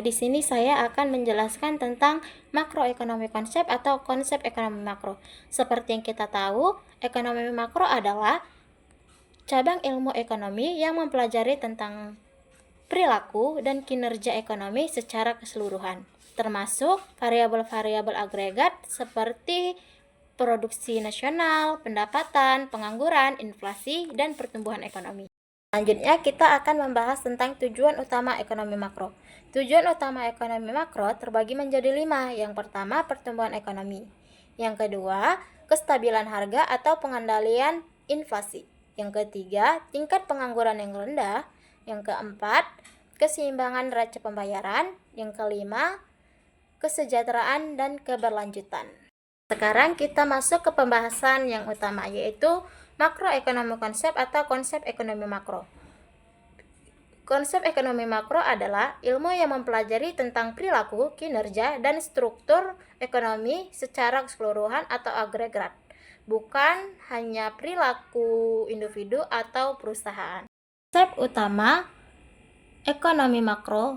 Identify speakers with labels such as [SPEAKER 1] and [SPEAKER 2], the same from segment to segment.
[SPEAKER 1] di sini saya akan menjelaskan tentang makroekonomi konsep atau konsep ekonomi makro. Seperti yang kita tahu, ekonomi makro adalah cabang ilmu ekonomi yang mempelajari tentang perilaku dan kinerja ekonomi secara keseluruhan, termasuk variabel-variabel agregat seperti produksi nasional, pendapatan, pengangguran, inflasi, dan pertumbuhan ekonomi. Selanjutnya, kita akan membahas tentang tujuan utama ekonomi makro. Tujuan utama ekonomi makro terbagi menjadi 5. Yang pertama, pertumbuhan ekonomi. Yang kedua, kestabilan harga atau pengendalian inflasi. Yang ketiga, tingkat pengangguran yang rendah. Yang keempat, keseimbangan neraca pembayaran. Yang kelima, kesejahteraan dan keberlanjutan. Sekarang kita masuk ke pembahasan yang utama, yaitu makroekonomi konsep atau konsep ekonomi makro. Konsep ekonomi makro adalah ilmu yang mempelajari tentang perilaku, kinerja, dan struktur ekonomi secara keseluruhan atau agregat, bukan hanya perilaku individu atau perusahaan. Konsep utama ekonomi makro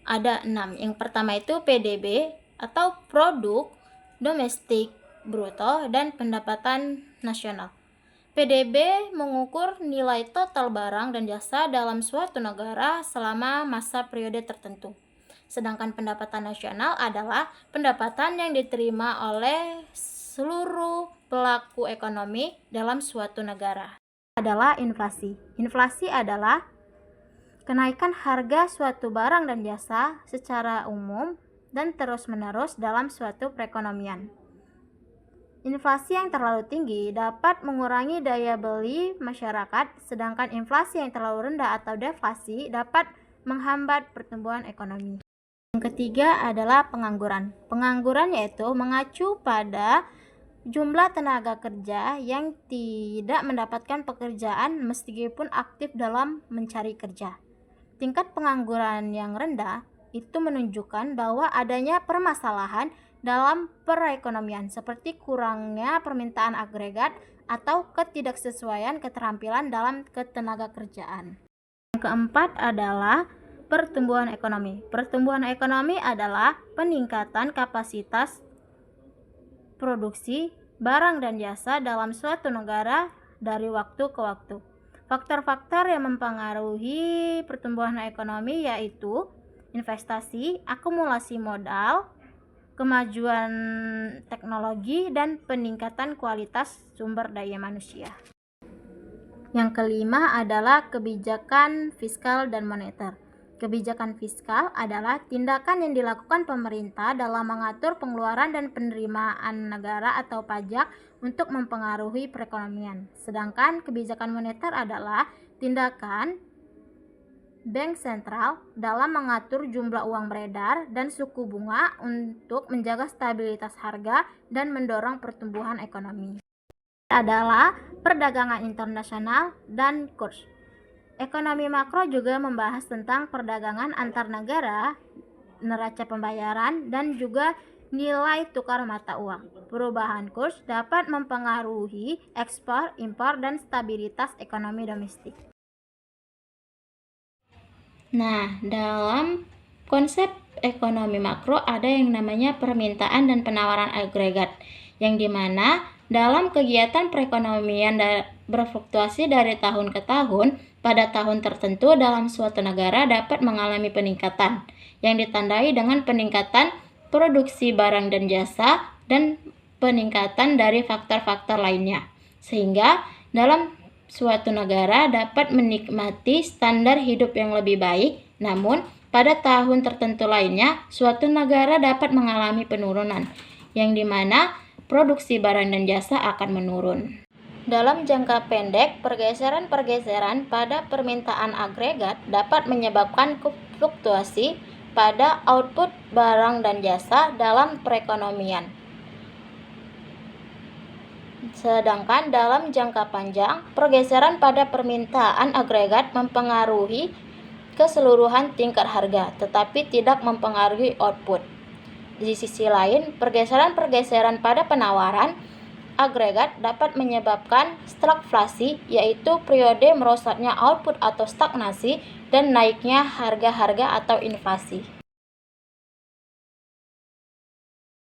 [SPEAKER 1] ada 6. Yang pertama itu PDB atau produk domestik bruto dan pendapatan nasional. PDB mengukur nilai total barang dan jasa dalam suatu negara selama masa periode tertentu. Sedangkan pendapatan nasional adalah pendapatan yang diterima oleh seluruh pelaku ekonomi dalam suatu negara. Adalah inflasi. Inflasi adalah kenaikan harga suatu barang dan jasa secara umum dan terus-menerus dalam suatu perekonomian. Inflasi yang terlalu tinggi dapat mengurangi daya beli masyarakat, sedangkan inflasi yang terlalu rendah atau deflasi dapat menghambat pertumbuhan ekonomi. Yang ketiga adalah pengangguran. Pengangguran yaitu mengacu pada jumlah tenaga kerja yang tidak mendapatkan pekerjaan meskipun aktif dalam mencari kerja. Tingkat pengangguran yang rendah itu menunjukkan bahwa adanya permasalahan dalam perekonomian seperti kurangnya permintaan agregat atau ketidaksesuaian keterampilan dalam ketenaga kerjaan. Yang keempat adalah pertumbuhan ekonomi. Pertumbuhan ekonomi adalah peningkatan kapasitas produksi barang dan jasa dalam suatu negara dari waktu ke waktu. Faktor-faktor yang mempengaruhi pertumbuhan ekonomi yaitu investasi, akumulasi modal, kemajuan teknologi, dan peningkatan kualitas sumber daya manusia. Yang kelima adalah kebijakan fiskal dan moneter. Kebijakan fiskal adalah tindakan yang dilakukan pemerintah dalam mengatur pengeluaran dan penerimaan negara atau pajak untuk mempengaruhi perekonomian. Sedangkan kebijakan moneter adalah tindakan bank sentral dalam mengatur jumlah uang beredar dan suku bunga untuk menjaga stabilitas harga dan mendorong pertumbuhan ekonomi. Adalah perdagangan internasional dan kurs. Ekonomi makro juga membahas tentang perdagangan antar negara, neraca pembayaran, dan juga nilai tukar mata uang. Perubahan kurs dapat mempengaruhi ekspor, impor, dan stabilitas ekonomi domestik. Nah, dalam konsep ekonomi makro ada yang namanya permintaan dan penawaran agregat, yang dimana dalam kegiatan perekonomian berfluktuasi dari tahun ke tahun, pada tahun tertentu dalam suatu negara dapat mengalami peningkatan, yang ditandai dengan peningkatan produksi barang dan jasa dan peningkatan dari faktor-faktor lainnya, sehingga dalam suatu negara dapat menikmati standar hidup yang lebih baik, namun pada tahun tertentu lainnya, suatu negara dapat mengalami penurunan, yang dimana produksi barang dan jasa akan menurun. Dalam jangka pendek, pergeseran-pergeseran pada permintaan agregat dapat menyebabkan fluktuasi pada output barang dan jasa dalam perekonomian. Sedangkan dalam jangka panjang, pergeseran pada permintaan agregat mempengaruhi keseluruhan tingkat harga, tetapi tidak mempengaruhi output. Di sisi lain, pergeseran-pergeseran pada penawaran agregat dapat menyebabkan stagflasi, yaitu periode merosotnya output atau stagnasi dan naiknya harga-harga atau inflasi.